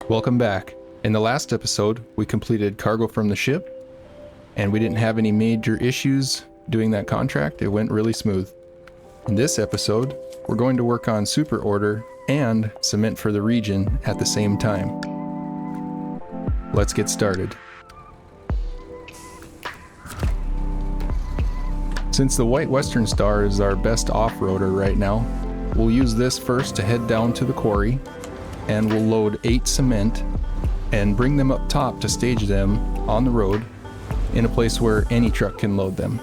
Welcome back. In the last episode, we completed cargo from the ship, and we didn't have any major issues doing that contract. It went really smooth. In this episode, we're going to work on super order and cement for the region at the same time. Let's get started. Since the White Western Star is our best off-roader right now, we'll use this first to head down to the quarry, and we'll load 8 cement and bring them up top to stage them on the road in a place where any truck can load them.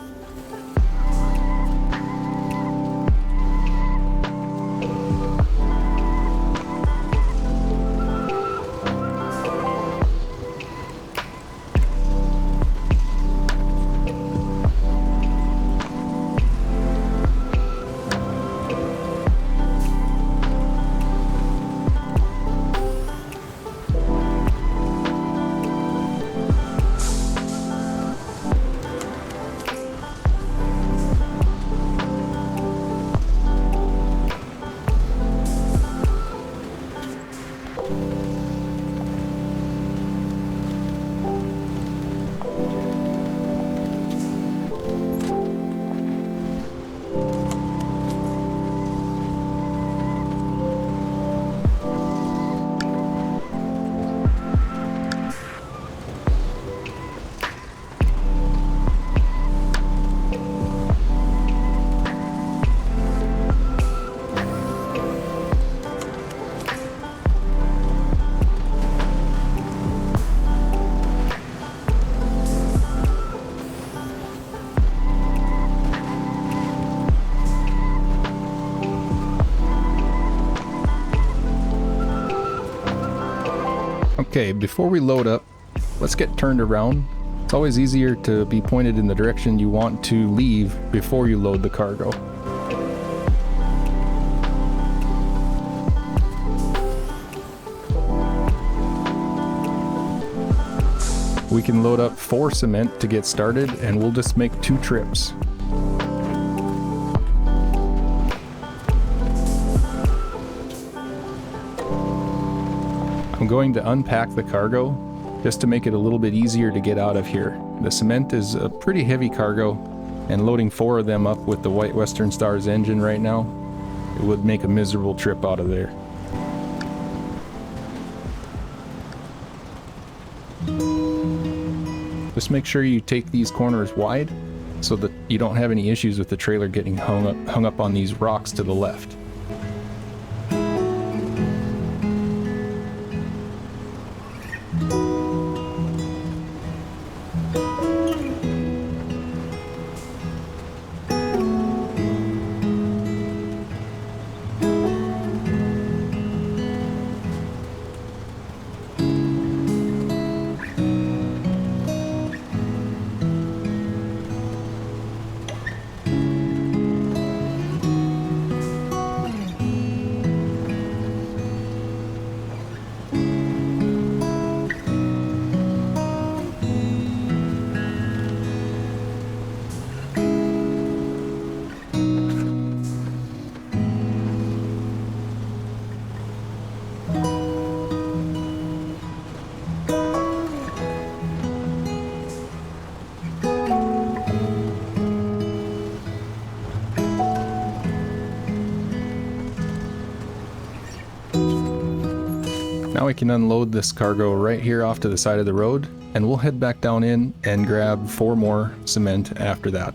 Okay, before we load up, let's get turned around. It's always easier to be pointed in the direction you want to leave before you load the cargo. We can load up 4 cement to get started, and we'll just make 2 trips. I'm going to unpack the cargo just to make it a little bit easier to get out of here. The cement is a pretty heavy cargo, and loading 4 of them up with the White Western Star's engine right now, it would make a miserable trip out of there. Just make sure you take these corners wide so that you don't have any issues with the trailer getting hung up on these rocks to the left. Now we can unload this cargo right here off to the side of the road, and we'll head back down in and grab 4 more cement after that.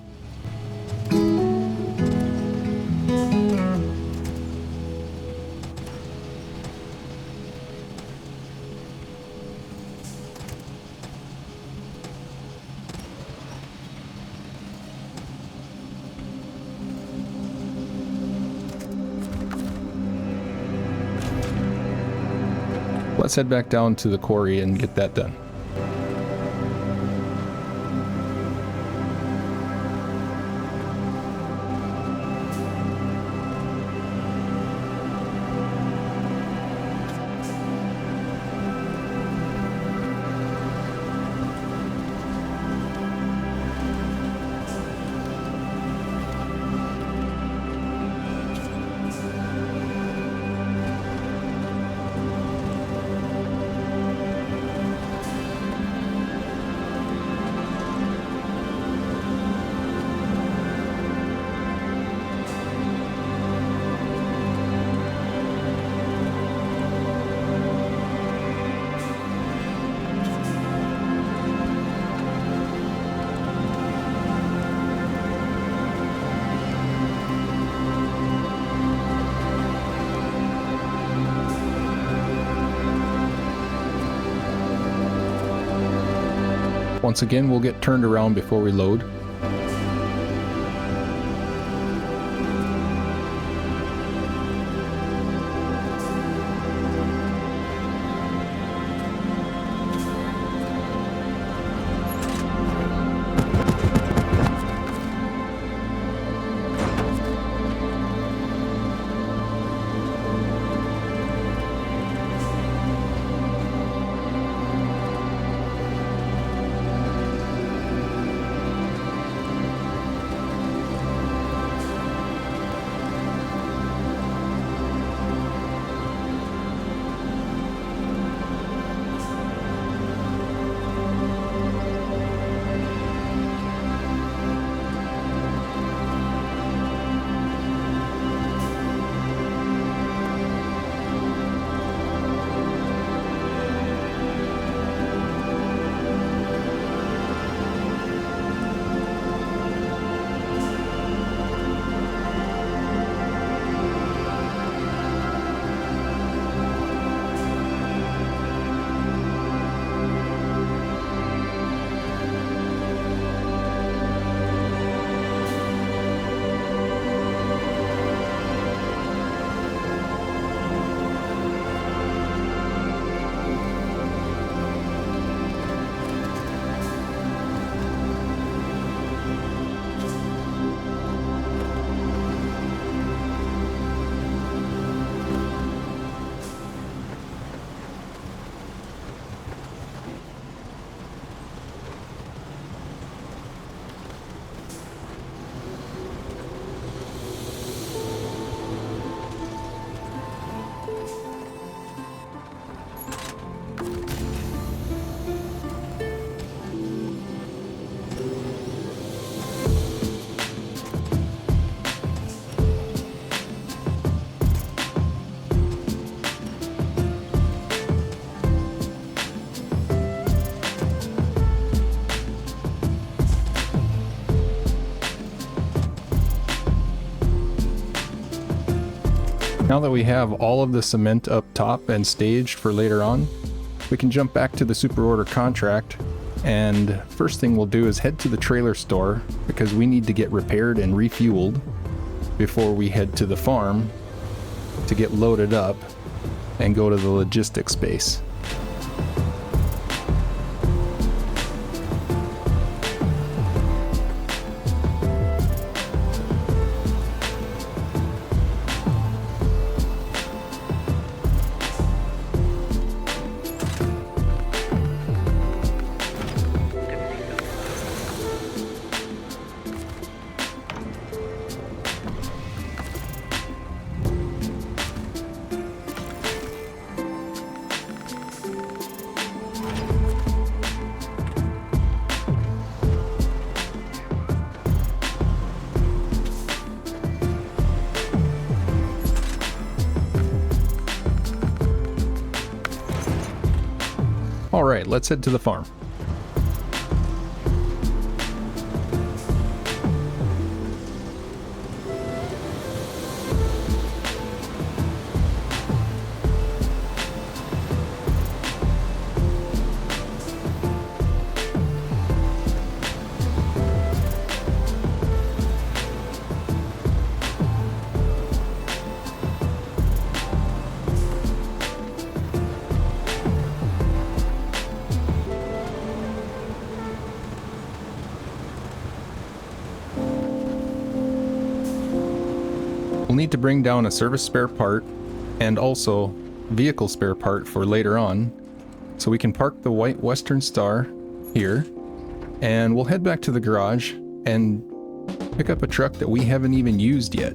Let's head back down to the quarry and get that done. Once again, we'll get turned around before we load. Now that we have all of the cement up top and staged for later on, we can jump back to the super order contract, and first thing we'll do is head to the trailer store because we need to get repaired and refueled before we head to the farm to get loaded up and go to the logistics space. Alright, let's head to the farm. We'll need to bring down a service spare part and also vehicle spare part for later on, so we can park the white Western Star here, and we'll head back to the garage and pick up a truck that we haven't even used yet.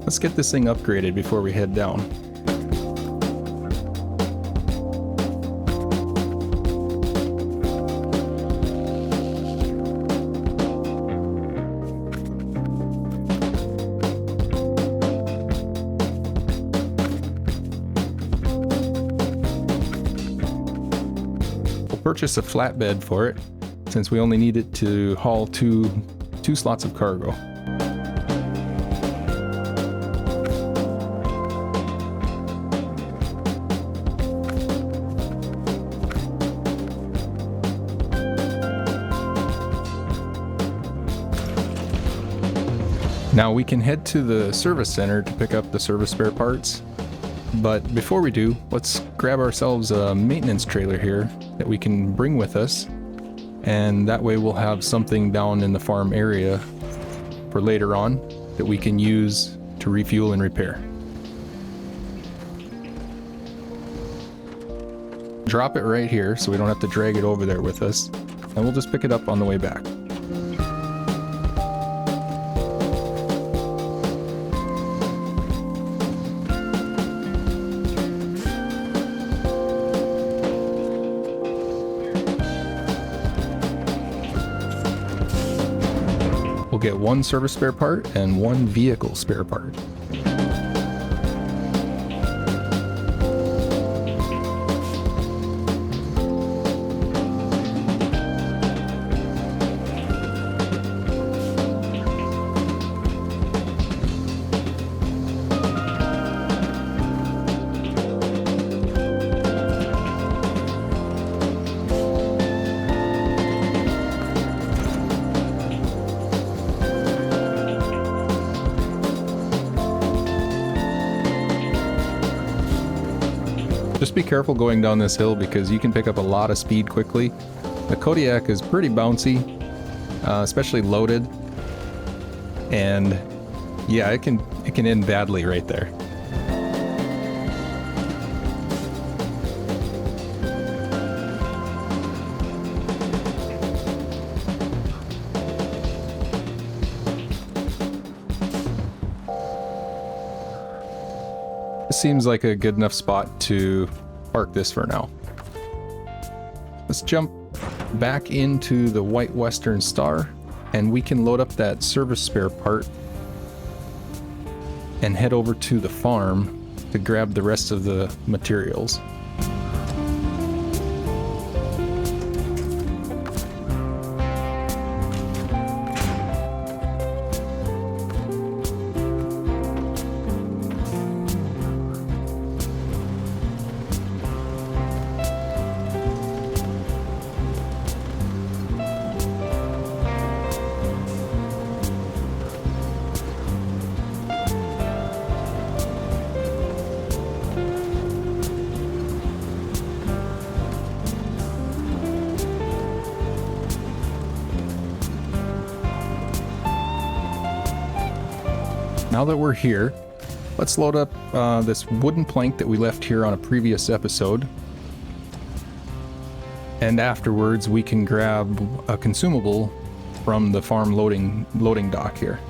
Let's get this thing upgraded before we head down. Purchase a flatbed for it, since we only need it to haul two slots of cargo. Now we can head to the service center to pick up the service spare parts, but before we do, let's grab ourselves a maintenance trailer here that we can bring with us, and that way we'll have something down in the farm area for later on that we can use to refuel and repair. Drop it right here so we don't have to drag it over there with us, and we'll just pick it up on the way back. We'll get one service spare part and one vehicle spare part. Just be careful going down this hill because you can pick up a lot of speed quickly. The Kodiak is pretty bouncy, especially loaded, and yeah, it can end badly right there. This seems like a good enough spot to park this for now. Let's jump back into the White Western Star, and we can load up that service spare part and head over to the farm to grab the rest of the materials. Now that we're here, let's load up this wooden plank that we left here on a previous episode. And afterwards we can grab a consumable from the farm loading dock here.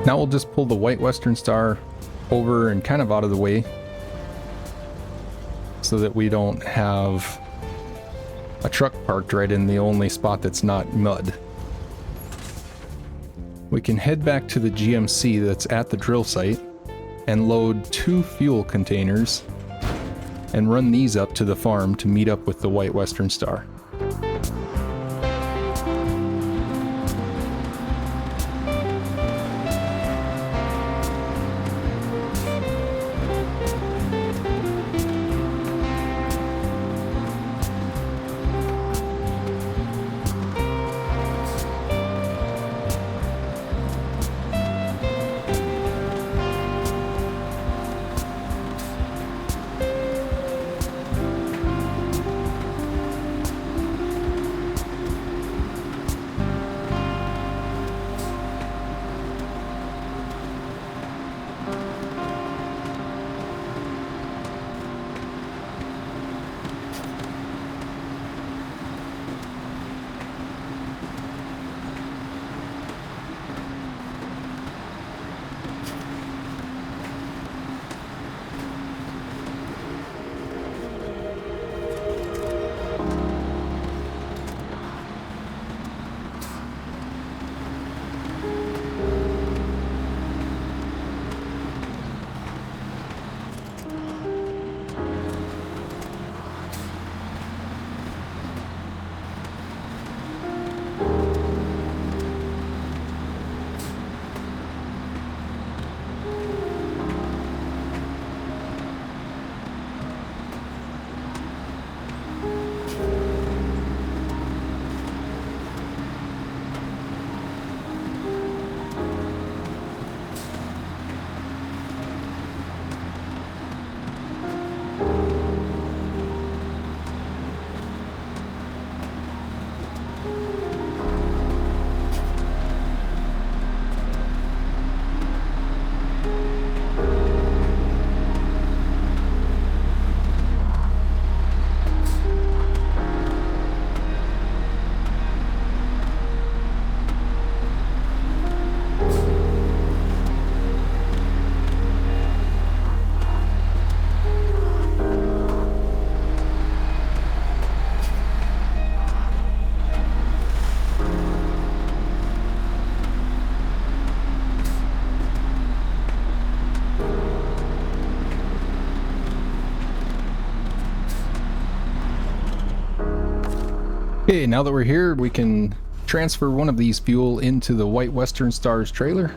Now we'll just pull the White Western Star over and kind of out of the way, so that we don't have a truck parked right in the only spot that's not mud. We can head back to the GMC that's at the drill site and load 2 fuel containers and run these up to the farm to meet up with the White Western Star. Okay, now that we're here, we can transfer one of these fuel into the White Western Stars trailer.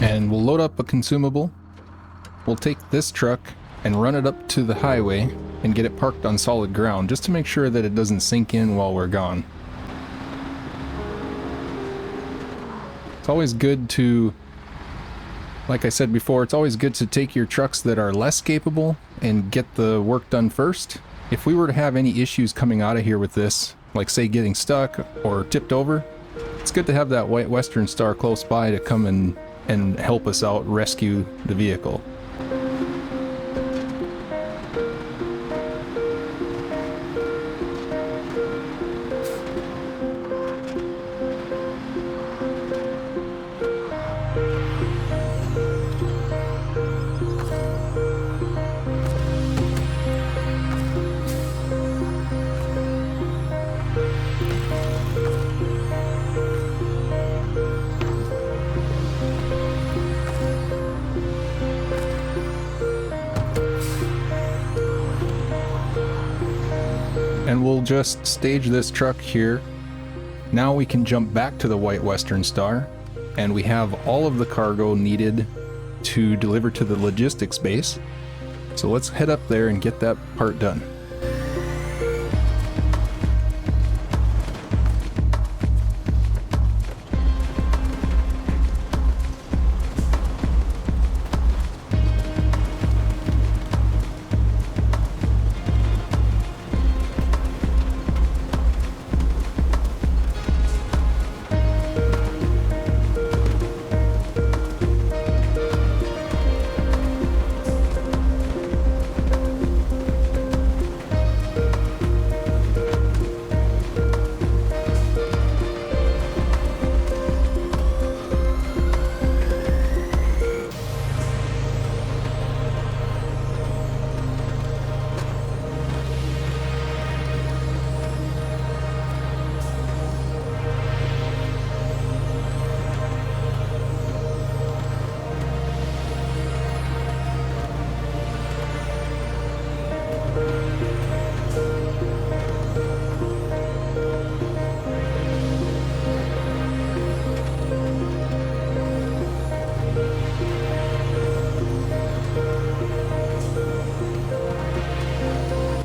And we'll load up a consumable. We'll take this truck and run it up to the highway and get it parked on solid ground just to make sure that it doesn't sink in while we're gone. It's always good to, like I said before, it's always good to take your trucks that are less capable and get the work done first. If we were to have any issues coming out of here with this, like say getting stuck or tipped over, it's good to have that White Western Star close by to come and help us out rescue the vehicle. And we'll just stage this truck here. Now we can jump back to the White Western Star, and we have all of the cargo needed to deliver to the logistics base. So let's head up there and get that part done.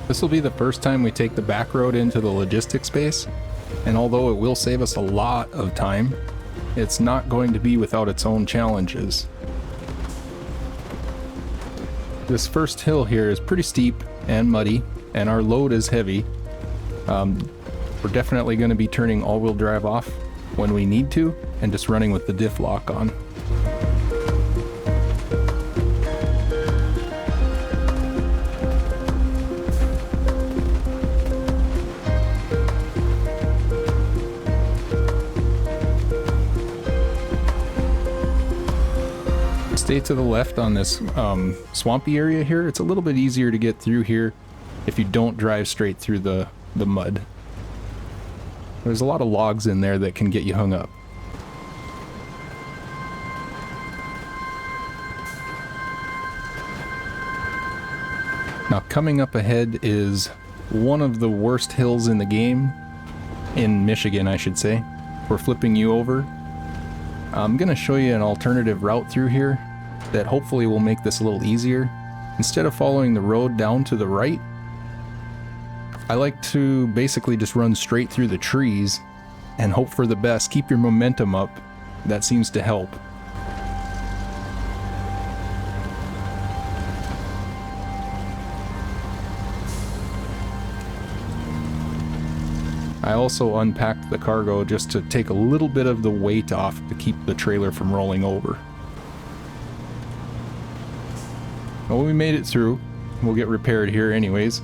This will be the first time we take the back road into the logistics base, and although it will save us a lot of time, it's not going to be without its own challenges. This first hill here is pretty steep and muddy, and our load is heavy. We're definitely going to be turning all-wheel drive off when we need to, and just running with the diff lock on. Stay to the left on this swampy area here. It's a little bit easier to get through here if you don't drive straight through the mud. There's a lot of logs in there that can get you hung up. Now coming up ahead is one of the worst hills in the game, in Michigan I should say. We're flipping you over. I'm gonna show you an alternative route through here that hopefully will make this a little easier. Instead of following the road down to the right, I like to basically just run straight through the trees and hope for the best. Keep your momentum up. That seems to help. I also unpacked the cargo just to take a little bit of the weight off to keep the trailer from rolling over. Well, we made it through. We'll get repaired here anyways.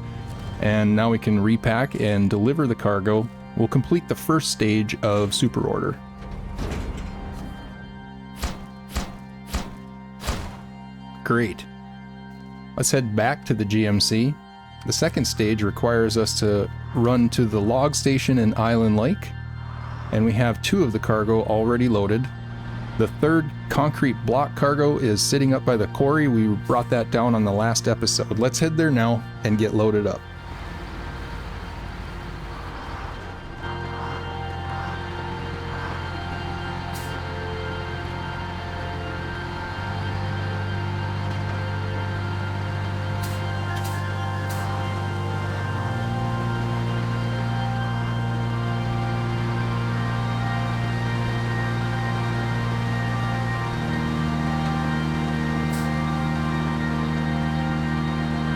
And now we can repack and deliver the cargo. We'll complete the first stage of super order. Great. Let's head back to the GMC. The second stage requires us to run to the log station in Island Lake and we have 2 of the cargo already loaded. The 3rd concrete block cargo is sitting up by the quarry. We brought that down on the last episode. Let's head there now and get loaded up.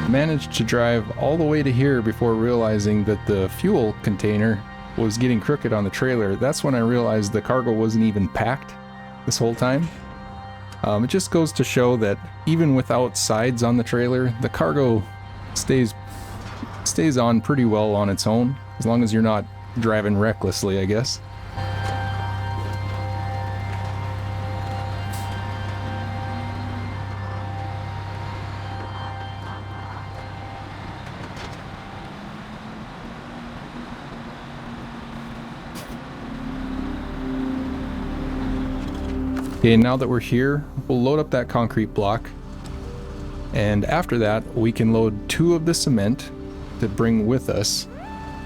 Managed to drive all the way to here before realizing that the fuel container was getting crooked on the trailer. That's when I realized the cargo wasn't even packed this whole time. It just goes to show that even without sides on the trailer, the cargo stays on pretty well on its own, as long as you're not driving recklessly, I guess. Okay, now that we're here, we'll load up that concrete block, and after that we can load 2 of the cement to bring with us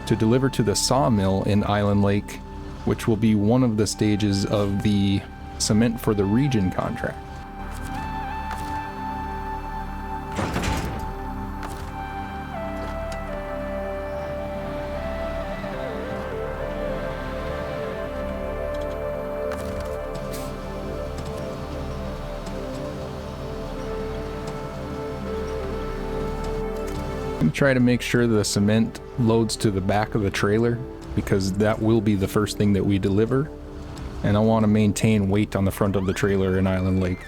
to deliver to the sawmill in Island Lake, which will be one of the stages of the cement for the region contract. Try to make sure the cement loads to the back of the trailer, because that will be the first thing that we deliver, and I want to maintain weight on the front of the trailer in Island Lake.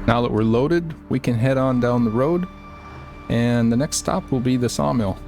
Now that we're loaded, we can head on down the road, and the next stop will be the sawmill.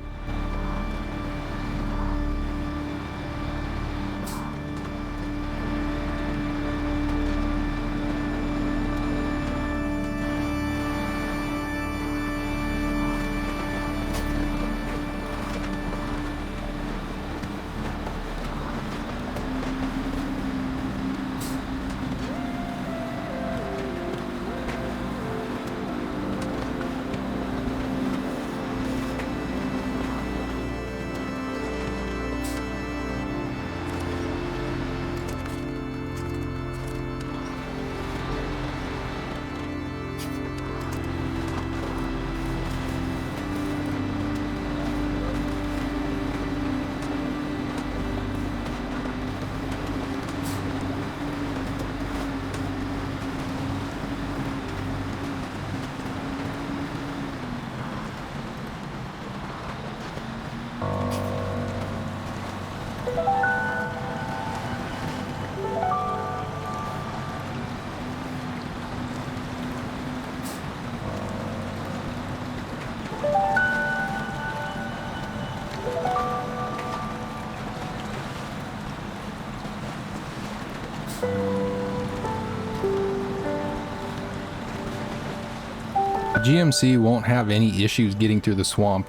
GMC won't have any issues getting through the swamp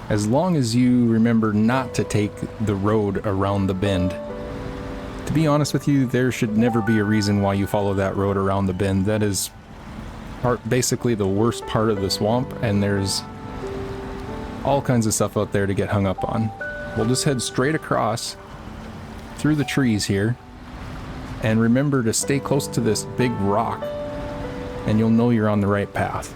as long as you remember not to take the road around the bend. To be honest with you, there should never be a reason why you follow that road around the bend. That is basically the worst part of the swamp, and there's all kinds of stuff out there to get hung up on. We'll just head straight across through the trees here, and remember to stay close to this big rock, and you'll know you're on the right path.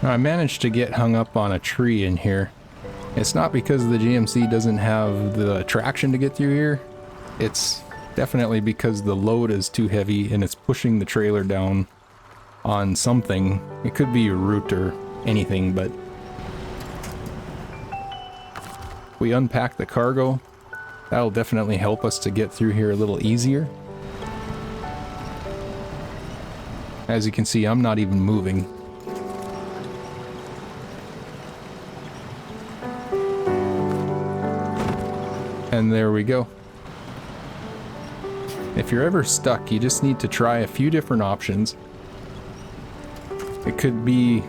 Now, I managed to get hung up on a tree in here. It's not because the GMC doesn't have the traction to get through here. It's definitely because the load is too heavy and it's pushing the trailer down on something. It could be a root or anything, but we unpack the cargo. That'll definitely help us to get through here a little easier. As you can see, I'm not even moving. And there we go. If you're ever stuck, you just need to try a few different options. It could be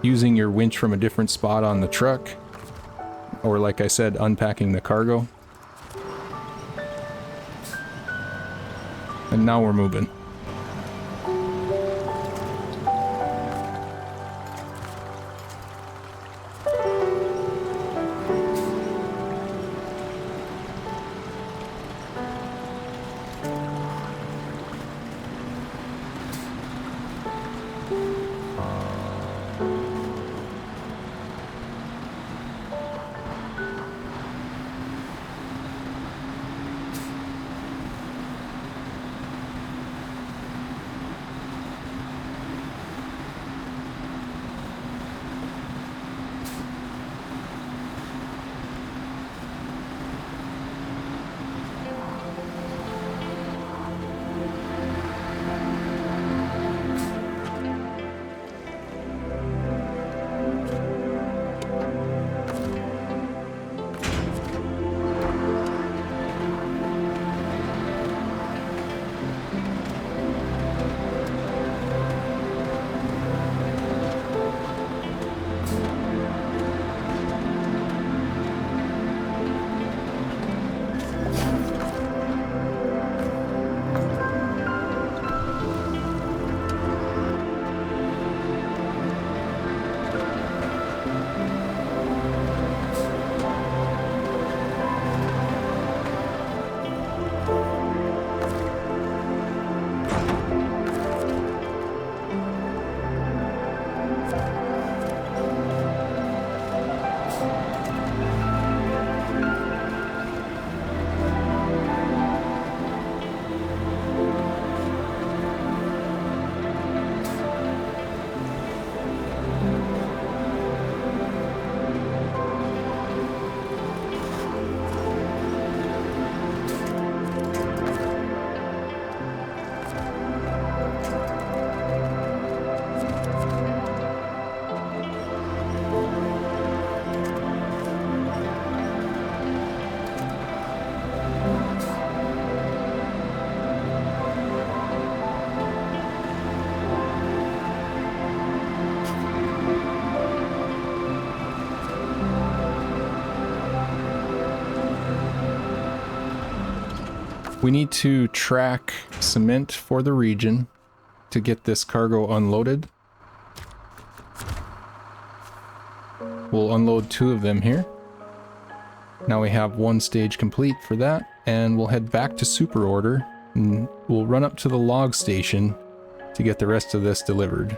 using your winch from a different spot on the truck, or like I said, unpacking the cargo. And now we're moving. We need to track cement for the region to get this cargo unloaded. We'll unload 2 of them here. Now we have 1 stage complete for that, and we'll head back to super order and we'll run up to the log station to get the rest of this delivered.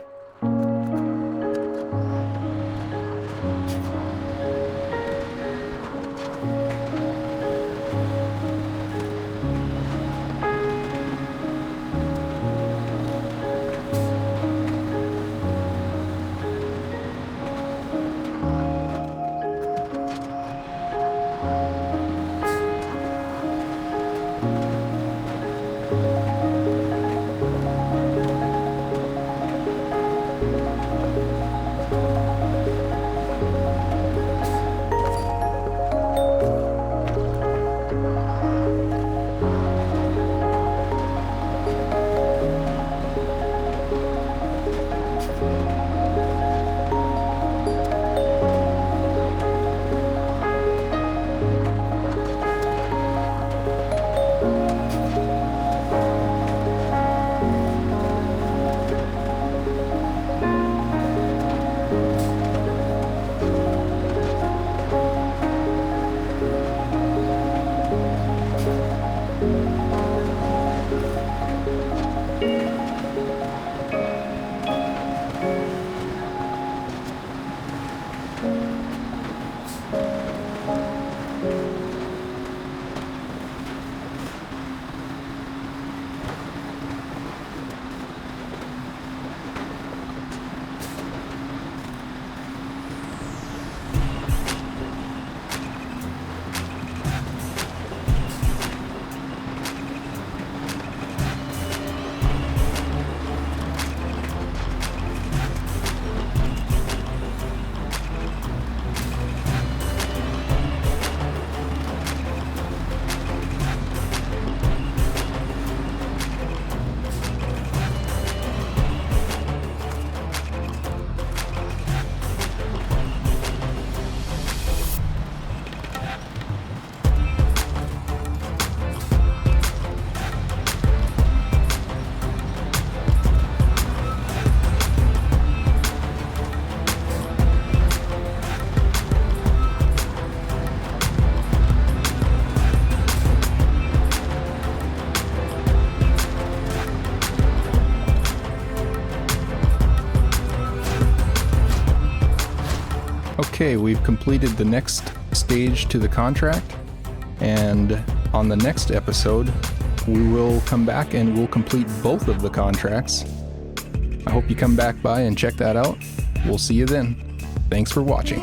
Okay, we've completed the next stage to the contract, and on the next episode, we will come back and we'll complete both of the contracts. I hope you come back by and check that out. We'll see you then. Thanks for watching.